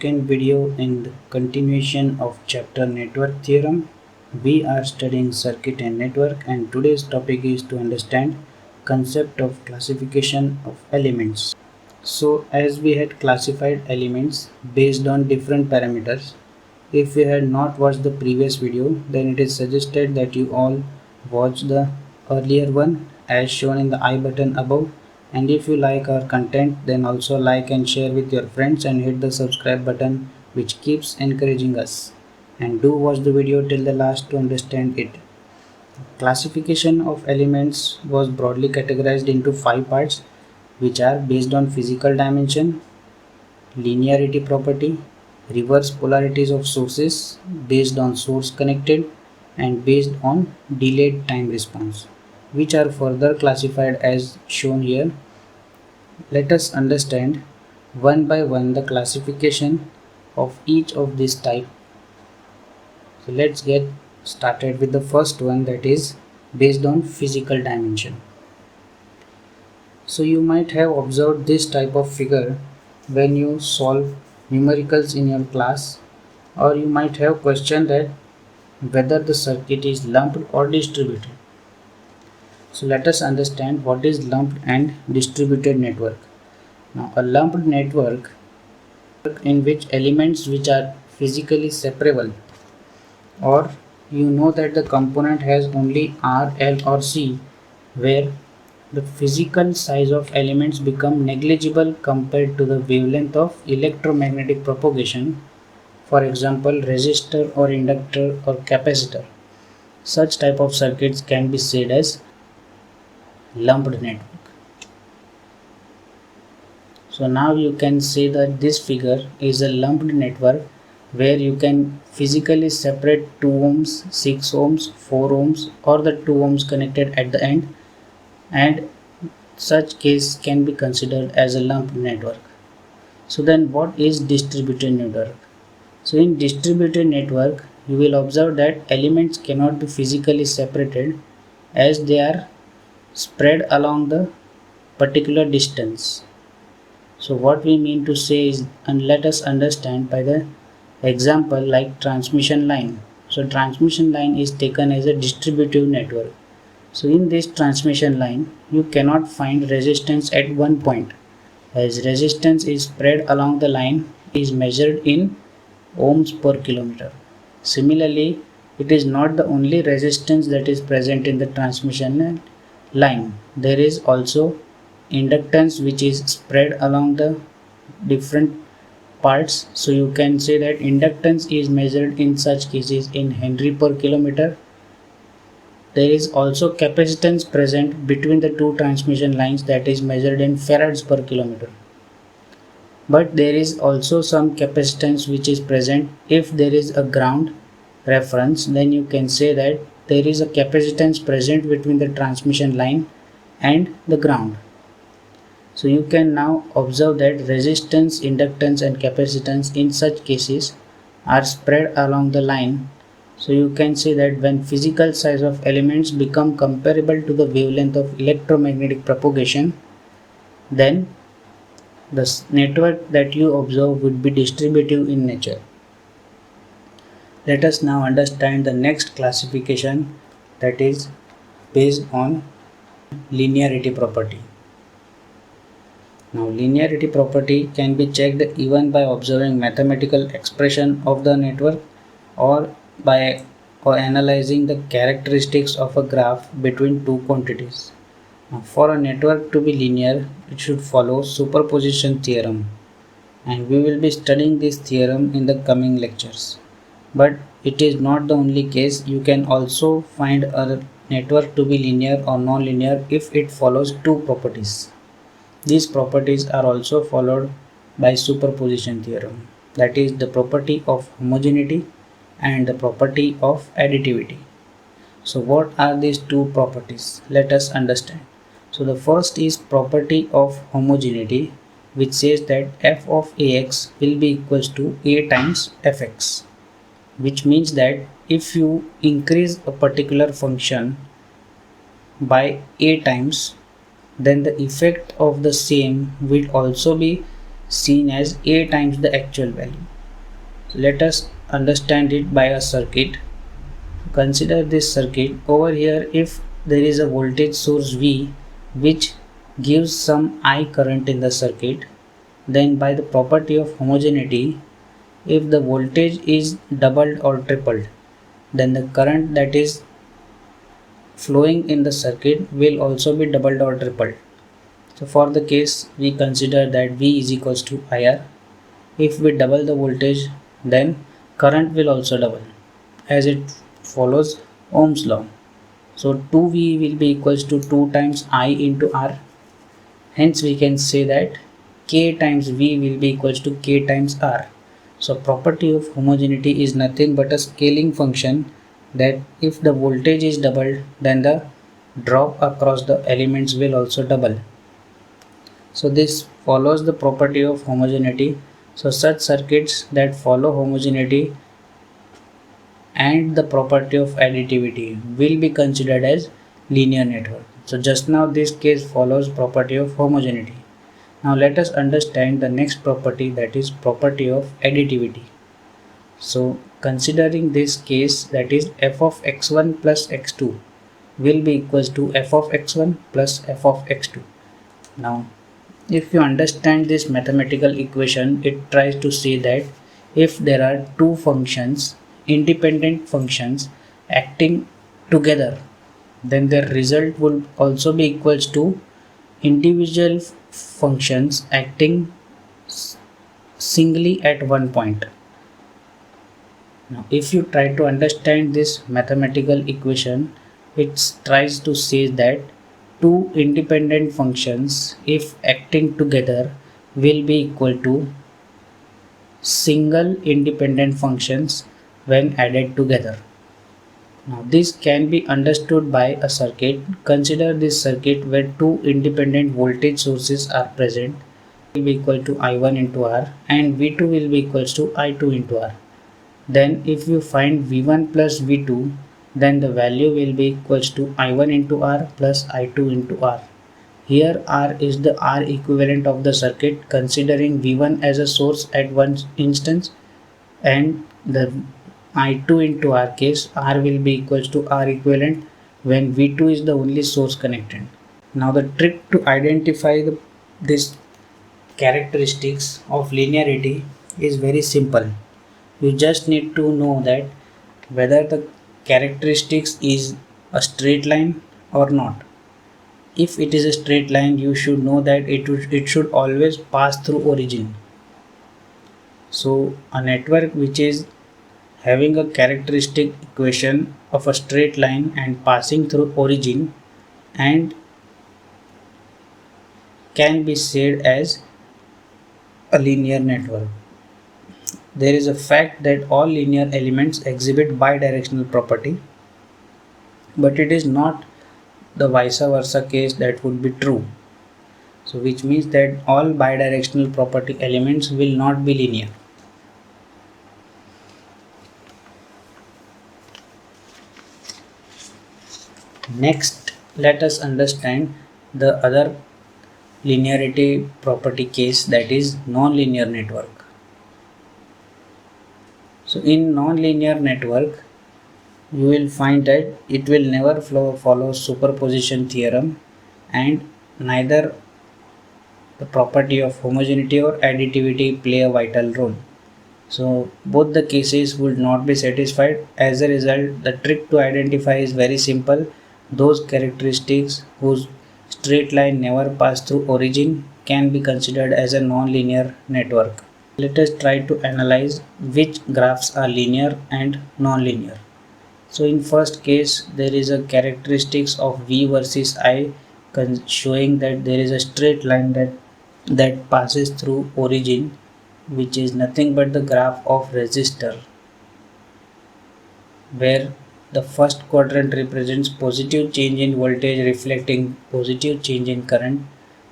second video in the continuation of chapter network theorem. We are studying circuit and network, and today's topic is to understand concept of classification of elements. So as we had classified elements based on different parameters, if you had not watched the previous video, then it is suggested that you all watch the earlier one as shown in the I button above. And if you like our content, then also like and share with your friends and hit the subscribe button, which keeps encouraging us. And do watch the video till the last to understand it. Classification of elements was broadly categorized into 5 parts, which are based on physical dimension, linearity property, reverse polarities of sources based on source connected, and based on delayed time response, which are further classified as shown here. Let us understand one by one the classification of each of these type. So let's get started with the first one, that is based on physical dimension. So you might have observed this type of figure when you solve numericals in your class, or you might have questioned that whether the circuit is lumped or distributed. So let us understand what is lumped and distributed network. Now a lumped network in which elements which are physically separable, or you know that the component has only R, L or C, where the physical size of elements become negligible compared to the wavelength of electromagnetic propagation, for example resistor or inductor or capacitor. Such type of circuits can be said as lumped network. So now you can say that this figure is a lumped network where you can physically separate 2 ohms, 6 ohms, 4 ohms or the 2 ohms connected at the end, and such case can be considered as a lumped network. So then what is distributed network? So in distributed network you will observe that elements cannot be physically separated as they are spread along the particular distance. So what we mean to say is, and let us understand by the example like transmission line. So transmission line is taken as a distributive network. So in this transmission line you cannot find resistance at one point, as resistance is spread along the line is measured in ohms per kilometer. Similarly, it is not the only resistance that is present in the transmission line. There is also inductance which is spread along the different parts. So you can say that inductance is measured in such cases in Henry per kilometer. There is also capacitance present between the two transmission lines, that is measured in farads per kilometer. But there is also some capacitance which is present if there is a ground reference, then you can say that there is a capacitance present between the transmission line and the ground. So you can now observe that resistance, inductance and capacitance in such cases are spread along the line. So you can say that when physical size of elements become comparable to the wavelength of electromagnetic propagation, then the network that you observe would be distributive in nature. Let us now understand the next classification, that is based on linearity property. Now linearity property can be checked even by observing mathematical expression of the network or by analyzing the characteristics of a graph between two quantities. Now, for a network to be linear, it should follow superposition theorem, and we will be studying this theorem in the coming lectures. But it is not the only case. You can also find a network to be linear or non-linear if it follows two properties. These properties are also followed by superposition theorem, that is the property of homogeneity and the property of additivity. So what are these two properties? Let us understand. So the first is property of homogeneity, which says that f of ax will be equals to a times fx, which means that if you increase a particular function by a times, then the effect of the same will also be seen as A times the actual value. So let us understand it by a circuit. Consider this circuit. Over here, if there is a voltage source V which gives some I current in the circuit, then by the property of homogeneity, if the voltage is doubled or tripled, then the current that is flowing in the circuit will also be doubled or tripled. So for the case, we consider that V is equals to IR. If we double the voltage, then current will also double, as it follows Ohm's law. So 2V will be equals to 2 times I into R. Hence we can say that K times V will be equals to K times R. So property of homogeneity is nothing but a scaling function, that if the voltage is doubled, then the drop across the elements will also double. So this follows the property of homogeneity. So such circuits that follow homogeneity and the property of additivity will be considered as linear network. So just now this case follows property of homogeneity. Now let us understand the next property, that is property of additivity. So considering this case, that is f of x1 plus x2 will be equals to f of x1 plus f of x2. Now if you understand this mathematical equation, it tries to say that if there are two functions, independent functions acting together, then their result will also be equals to individual functions acting singly at one point. Now if you try to understand this mathematical equation, it tries to say that two independent functions, if acting together, will be equal to single independent functions when added together. Now this can be understood by a circuit. Consider this circuit where two independent voltage sources are present. Will be equal to I1 into R and V2 will be equals to I2 into R. Then if you find V1 plus V2, then the value will be equals to I1 into R plus I2 into R. Here R is the R equivalent of the circuit, considering V1 as a source at one instance, and the I2 into R case, R will be equals to R equivalent when V2 is the only source connected. Now the trick to identify this characteristics of linearity is very simple. You just need to know that whether the characteristics is a straight line or not. If it is a straight line, you should know that it should always pass through origin. So a network which is having a characteristic equation of a straight line and passing through origin and can be said as a linear network. There is a fact that all linear elements exhibit bidirectional property, but it is not the vice versa case that would be true. So which means that all bidirectional property elements will not be linear. Next, let us understand the other linearity property case, that is nonlinear network. So in nonlinear network, you will find that it will never follow superposition theorem, and neither the property of homogeneity or additivity play a vital role. So both the cases would not be satisfied. As a result, the trick to identify is very simple. Those characteristics whose straight line never pass through origin can be considered as a nonlinear network. Let us try to analyze which graphs are linear and nonlinear. So in first case, there is a characteristics of V versus I showing that there is a straight line that passes through origin, which is nothing but the graph of resistor, where the first quadrant represents positive change in voltage reflecting positive change in current.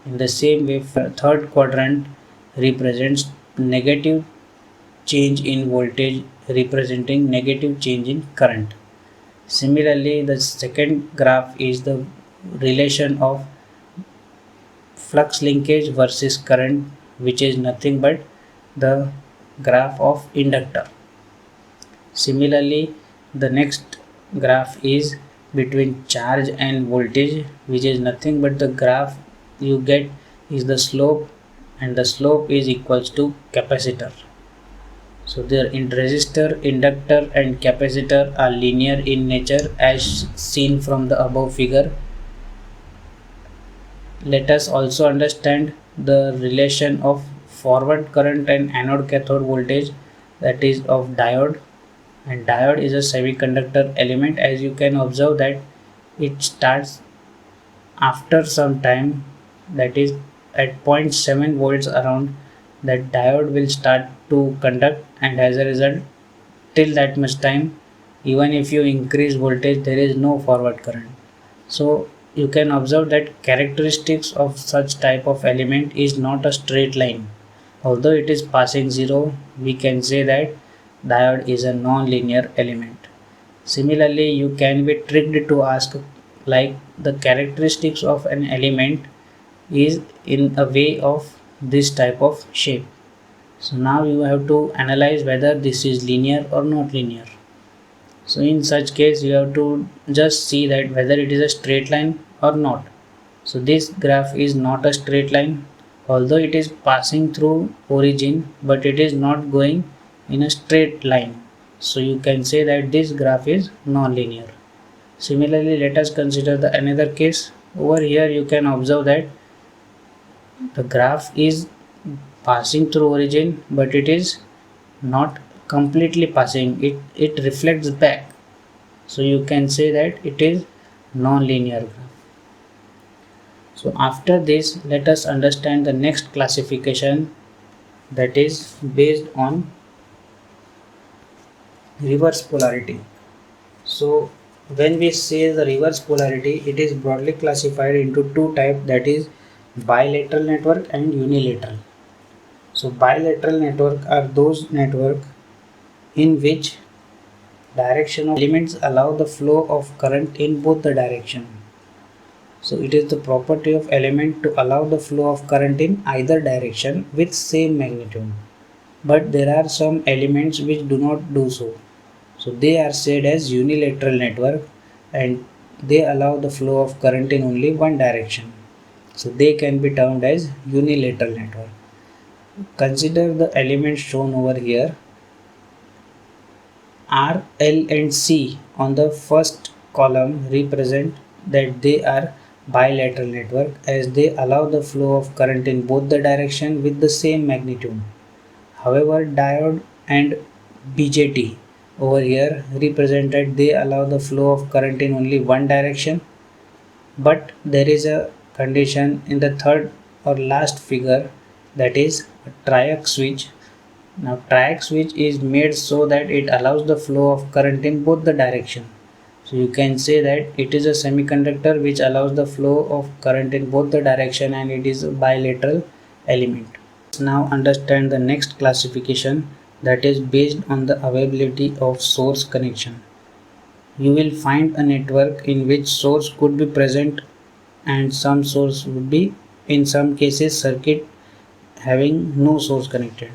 In the same way, third quadrant represents negative change in voltage representing negative change in current. Similarly, the second graph is the relation of flux linkage versus current, which is nothing but the graph of inductor. Similarly, the next graph is between charge and voltage, which is nothing but the graph you get is the slope, and the slope is equals to capacitor. So their resistor, inductor and capacitor are linear in nature as seen from the above figure. Let us also understand the relation of forward current and anode cathode voltage, that is of diode. And diode is a semiconductor element. As you can observe that it starts after some time, that is at 0.7 volts around, that diode will start to conduct, and as a result till that much time, even if you increase voltage, there is no forward current. So you can observe that characteristics of such type of element is not a straight line. Although it is passing zero, we can say that diode is a non-linear element. Similarly, you can be tricked to ask like the characteristics of an element is in a way of this type of shape. So now you have to analyze whether this is linear or not linear. So in such case you have to just see that whether it is a straight line or not. So this graph is not a straight line, although it is passing through origin, but it is not going in a straight line. So you can say that this graph is non-linear. Similarly, let us consider the another case. Over here you can observe that the graph is passing through origin, but it is not completely passing, it reflects back. So you can say that it is non-linear graph. So after this, let us understand the next classification, that is based on reverse polarity. So when we say the reverse polarity, it is broadly classified into two types, that is bilateral network and unilateral. So bilateral network are those network in which direction of elements allow the flow of current in both the direction. So it is the property of element to allow the flow of current in either direction with same magnitude. But there are some elements which do not do so. So they are said as unilateral network, and they allow the flow of current in only one direction. So they can be termed as unilateral network. Consider the elements shown over here. R, L and C on the first column represent that they are bilateral network, as they allow the flow of current in both the direction with the same magnitude. However, diode and BJT over here represent that they allow the flow of current in only one direction. But there is a condition in the third or last figure, that is a triac switch. Now triac switch is made so that it allows the flow of current in both the direction. So you can say that it is a semiconductor which allows the flow of current in both the direction, and it is a bilateral element. Let's now understand the next classification, that is based on the availability of source connection. You will find a network in which source could be present and some source would be, in some cases, circuit having no source connected.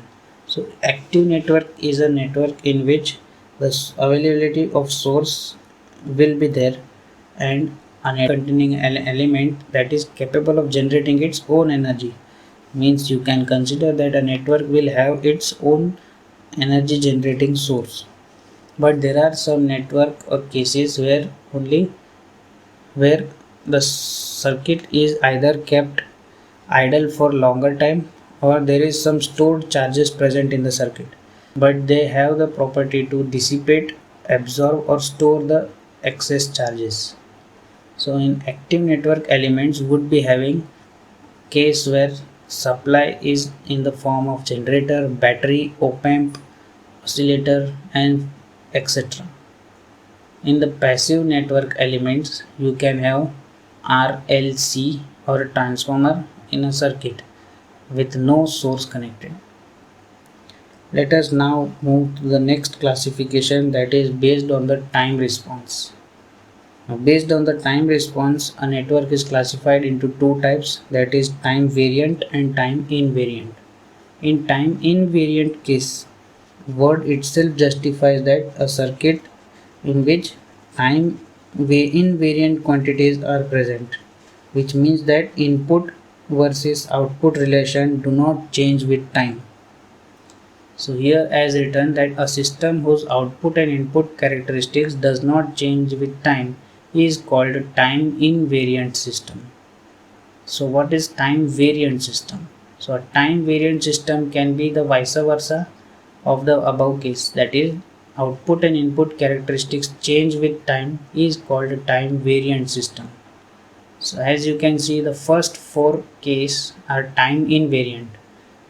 So active network is a network in which the availability of source will be there, and a network containing an element that is capable of generating its own energy. Means you can consider that a network will have its own energy generating source. But there are some network or cases where the circuit is either kept idle for longer time, or there is some stored charges present in the circuit, but they have the property to dissipate, absorb or store the excess charges. So in active network, elements would be having case where supply is in the form of generator, battery, op-amp, oscillator and etc. In the passive network elements, you can have RLC or a transformer in a circuit with no source connected. Let us now move to the next classification, that is based on the time response. Now, based on the time response, a network is classified into two types, that is time variant and time invariant. In time invariant case, word itself justifies that a circuit in which time invariant quantities are present, which means that input versus output relation do not change with time. So here as written that a system whose output and input characteristics does not change with time is called a time invariant system. So what is time variant system? So a time variant system can be the vice versa of the above case, that is output and input characteristics change with time is called a time variant system. So as you can see, the first four cases are time invariant.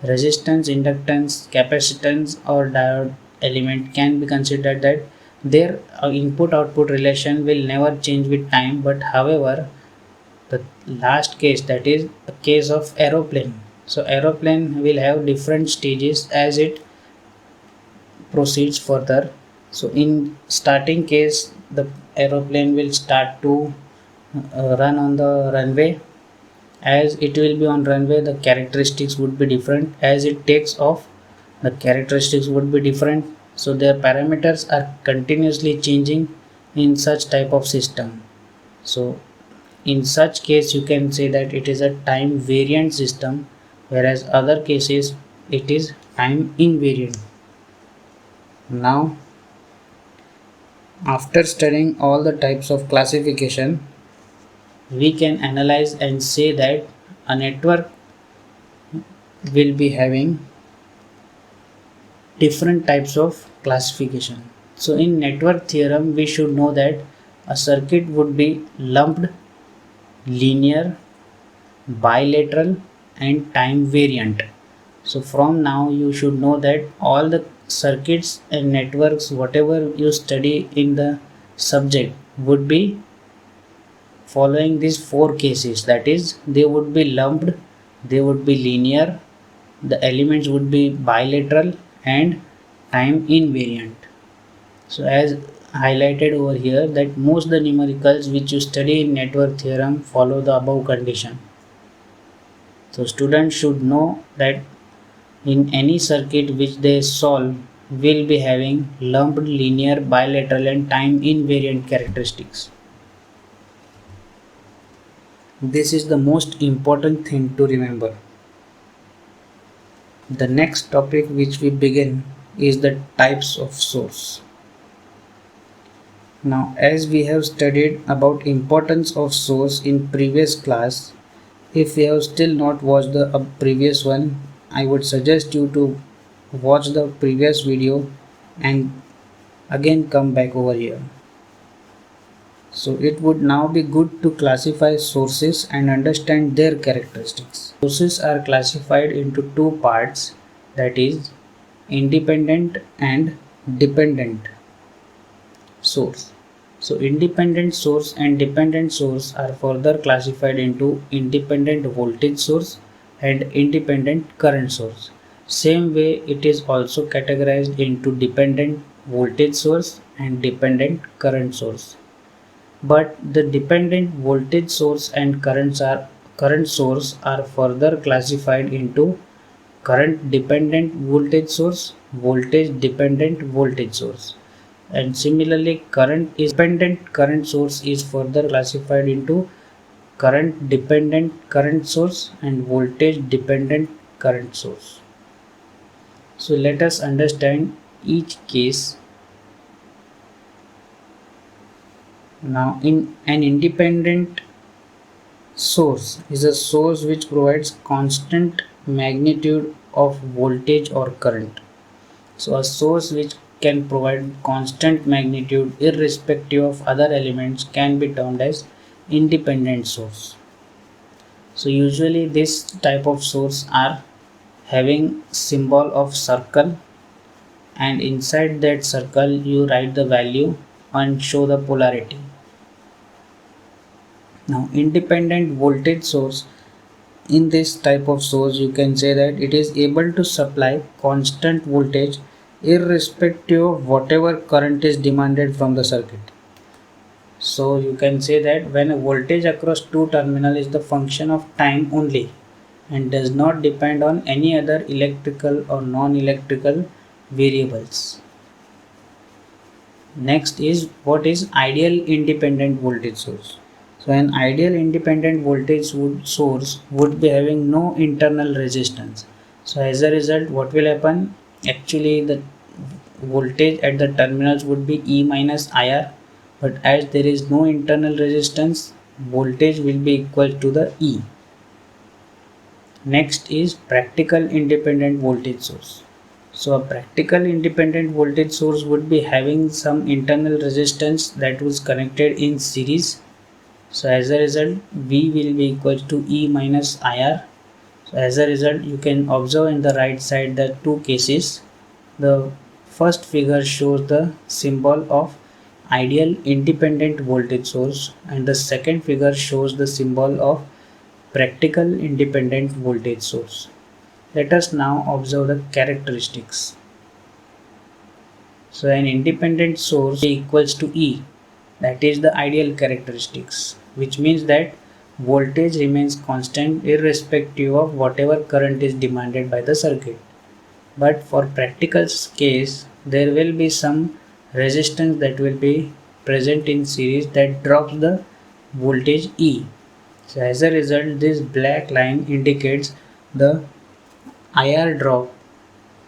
Resistance, inductance, capacitance or diode element can be considered that their input output relation will never change with time, but however the last case, that is a case of aeroplane. So aeroplane will have different stages as it proceeds further. So in starting case the aeroplane will start to run on the runway. As it will be on runway, the characteristics would be different. As it takes off, the characteristics would be different. So their parameters are continuously changing in such type of system. So in such case you can say that it is a time variant system, whereas other cases it is time invariant. Now after studying all the types of classification, we can analyze and say that a network will be having different types of classification. So in network theorem we should know that a circuit would be lumped, linear, bilateral and time variant. So from now you should know that all the circuits and networks whatever you study in the subject would be following these four cases, that is they would be lumped, they would be linear, the elements would be bilateral and time invariant. So as highlighted over here that most the numericals which you study in network theorem follow the above condition. So students should know that in any circuit which they solve will be having lumped, linear, bilateral and time invariant characteristics. This is the most important thing to remember. The next topic which we begin is the types of source. Now as we have studied about importance of source in previous class, if you have still not watched the previous one, I would suggest you to watch the previous video and again come back over here. So it would now be good to classify sources and understand their characteristics. Sources are classified into two parts, that is independent and dependent source. So independent source and dependent source are further classified into independent voltage source and independent current source. Same way it is also categorized into dependent voltage source and dependent current source. But the dependent voltage source and current source are further classified into current dependent voltage source, voltage dependent voltage source. And similarly current dependent current source is further classified into current dependent current source and voltage dependent current source. So let us understand each case. Now in an independent source is a source which provides constant magnitude of voltage or current. So a source which can provide constant magnitude irrespective of other elements can be termed as independent source. So usually this type of source are having symbol of circle, and inside that circle you write the value and show the polarity. Now independent voltage source, in this type of source you can say that it is able to supply constant voltage irrespective of whatever current is demanded from the circuit. So you can say that when a voltage across two terminals is the function of time only, and does not depend on any other electrical or non-electrical variables. Next is what is ideal independent voltage source. So an ideal independent voltage source would be having no internal resistance. So as a result, what will happen? Actually, the voltage at the terminals would be E minus IR, but as there is no internal resistance, voltage will be equal to the E. Next is practical independent voltage source. So a practical independent voltage source would be having some internal resistance that was connected in series. So as a result, V will be equal to E minus IR. So as a result, you can observe in the right side the two cases. The first figure shows the symbol of ideal independent voltage source, and the second figure shows the symbol of practical independent voltage source. Let us now observe the characteristics. So an independent source equals to E, that is the ideal characteristics, which means that voltage remains constant irrespective of whatever current is demanded by the circuit. But for practical case, there will be some resistance that will be present in series that drops the voltage E. So as a result, this black line indicates the IR drop,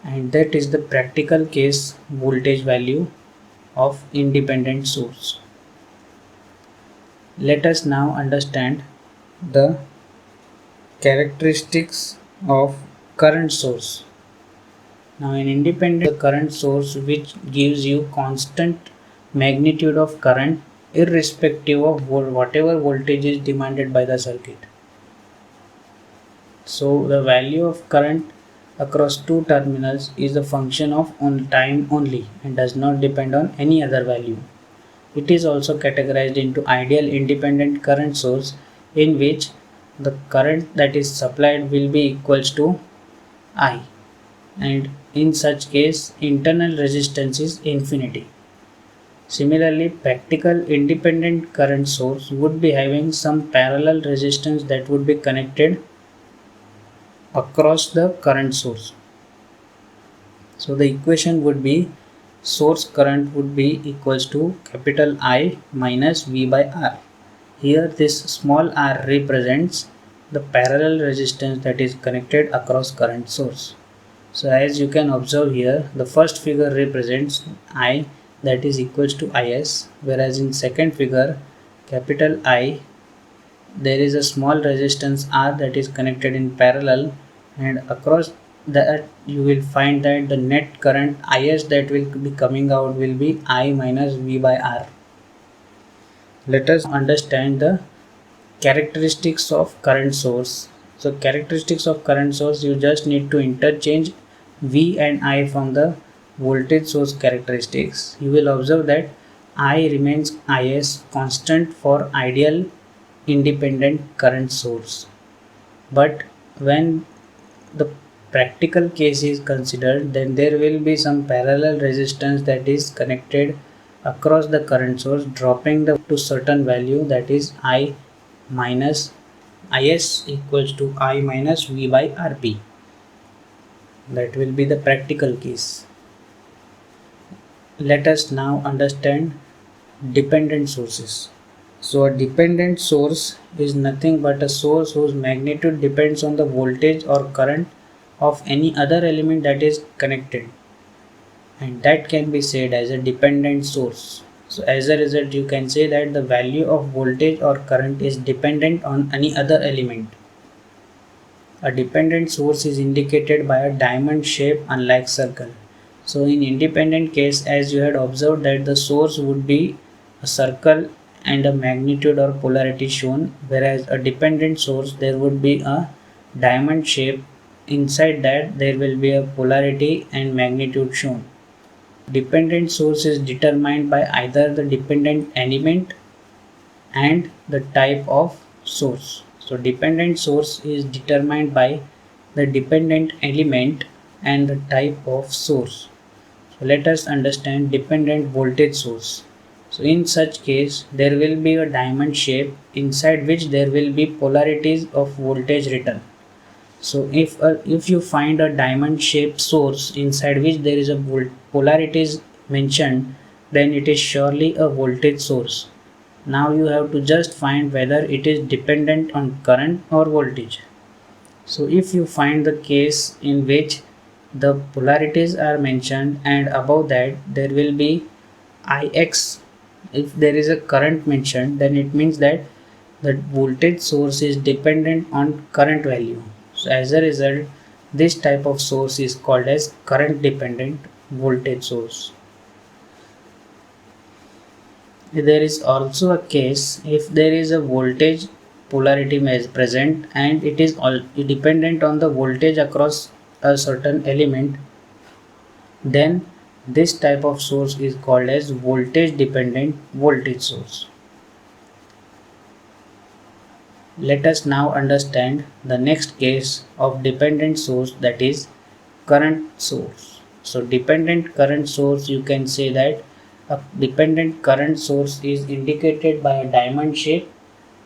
and that is the practical case voltage value of independent source. Let us now understand the characteristics of current source. Now an independent current source which gives you constant magnitude of current irrespective of whatever voltage is demanded by the circuit. So the value of current across two terminals is a function of time only and does not depend on any other value. It is also categorized into ideal independent current source, in which the current that is supplied will be equals to I, and in such case internal resistance is infinity. Similarly, practical independent current source would be having some parallel resistance that would be connected across the current source. So the equation would be source current would be equals to capital I minus V by R. Here this small r represents the parallel resistance that is connected across current source. So as you can observe here, the first figure represents I, that is equals to Is, whereas in second figure capital I, there is a small resistance R that is connected in parallel, and across that you will find that the net current Is that will be coming out will be I minus V by R. Let us understand the characteristics of current source. So characteristics of current source, you just need to interchange V and I from the voltage source characteristics. You will observe that I remains Is constant for ideal independent current source, but when the practical case is considered, then there will be some parallel resistance that is connected across the current source, dropping the to certain value, that is I minus Is equals to I minus V by Rp. That will be the practical case. Let us now understand dependent sources. So a dependent source is nothing but a source whose magnitude depends on the voltage or current of any other element that is connected, and that can be said as a dependent source. So as a result, you can say that the value of voltage or current is dependent on any other element. A dependent source is indicated by a diamond shape unlike circle. So in independent case, as you had observed that the source would be a circle and a magnitude or polarity shown, whereas a dependent source there would be a diamond shape. Inside that there will be a polarity and magnitude shown. Dependent source is determined by either the dependent element and the type of source. So dependent source is determined by the dependent element and the type of source. So let us understand dependent voltage source. So in such case, there will be a diamond shape inside which there will be polarities of voltage written. So if you find a diamond shaped source inside which there is a polarity is mentioned, then it is surely a voltage source. Now you have to just find whether it is dependent on current or voltage. So if you find the case in which the polarities are mentioned and above that there will be Ix, if there is a current mentioned, then it means that the voltage source is dependent on current value. So as a result, this type of source is called as current dependent voltage source. There is also a case if there is a voltage polarity present and it is all dependent on the voltage across a certain element, then this type of source is called as voltage dependent voltage source. Let us now understand the next case of dependent source, that is current source. So dependent current source, you can say that a dependent current source is indicated by a diamond shape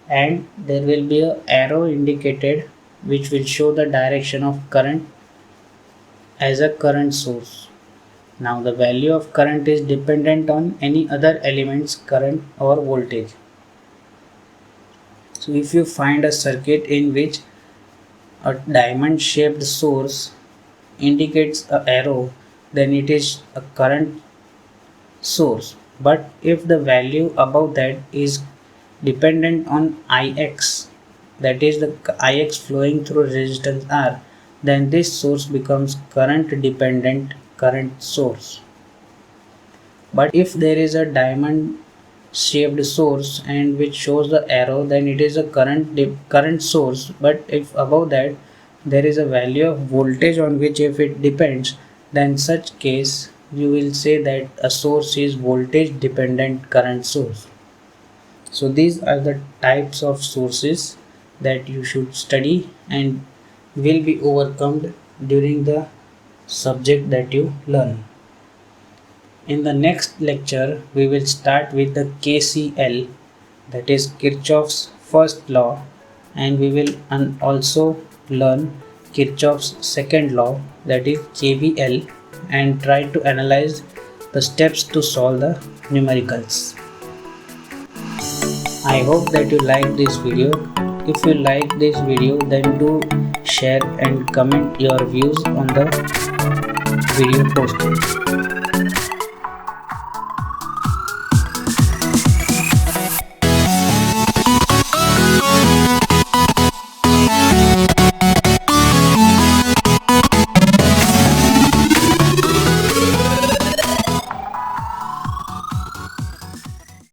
and there will be an arrow indicated which will show the direction of current as a current source. Now the value of current is dependent on any other element's current or voltage. So if you find a circuit in which a diamond shaped source indicates an arrow, then it is a current source. But if the value above that is dependent on Ix, that is the Ix flowing through resistance R, then this source becomes current dependent current source. But if there is a diamond shaped source and which shows the arrow, then it is a current source. But if above that there is a value of voltage on which if it depends, then such case you will say that a source is voltage dependent current source. So these are the types of sources that you should study and will be overcome during the subject that you learn. In the next lecture, we will start with the KCL, that is Kirchhoff's first law, and we will also learn Kirchhoff's second law, that is KVL, and try to analyze the steps to solve the numericals. I hope that you like this video. If you like this video, then do share and comment your views on the video posted.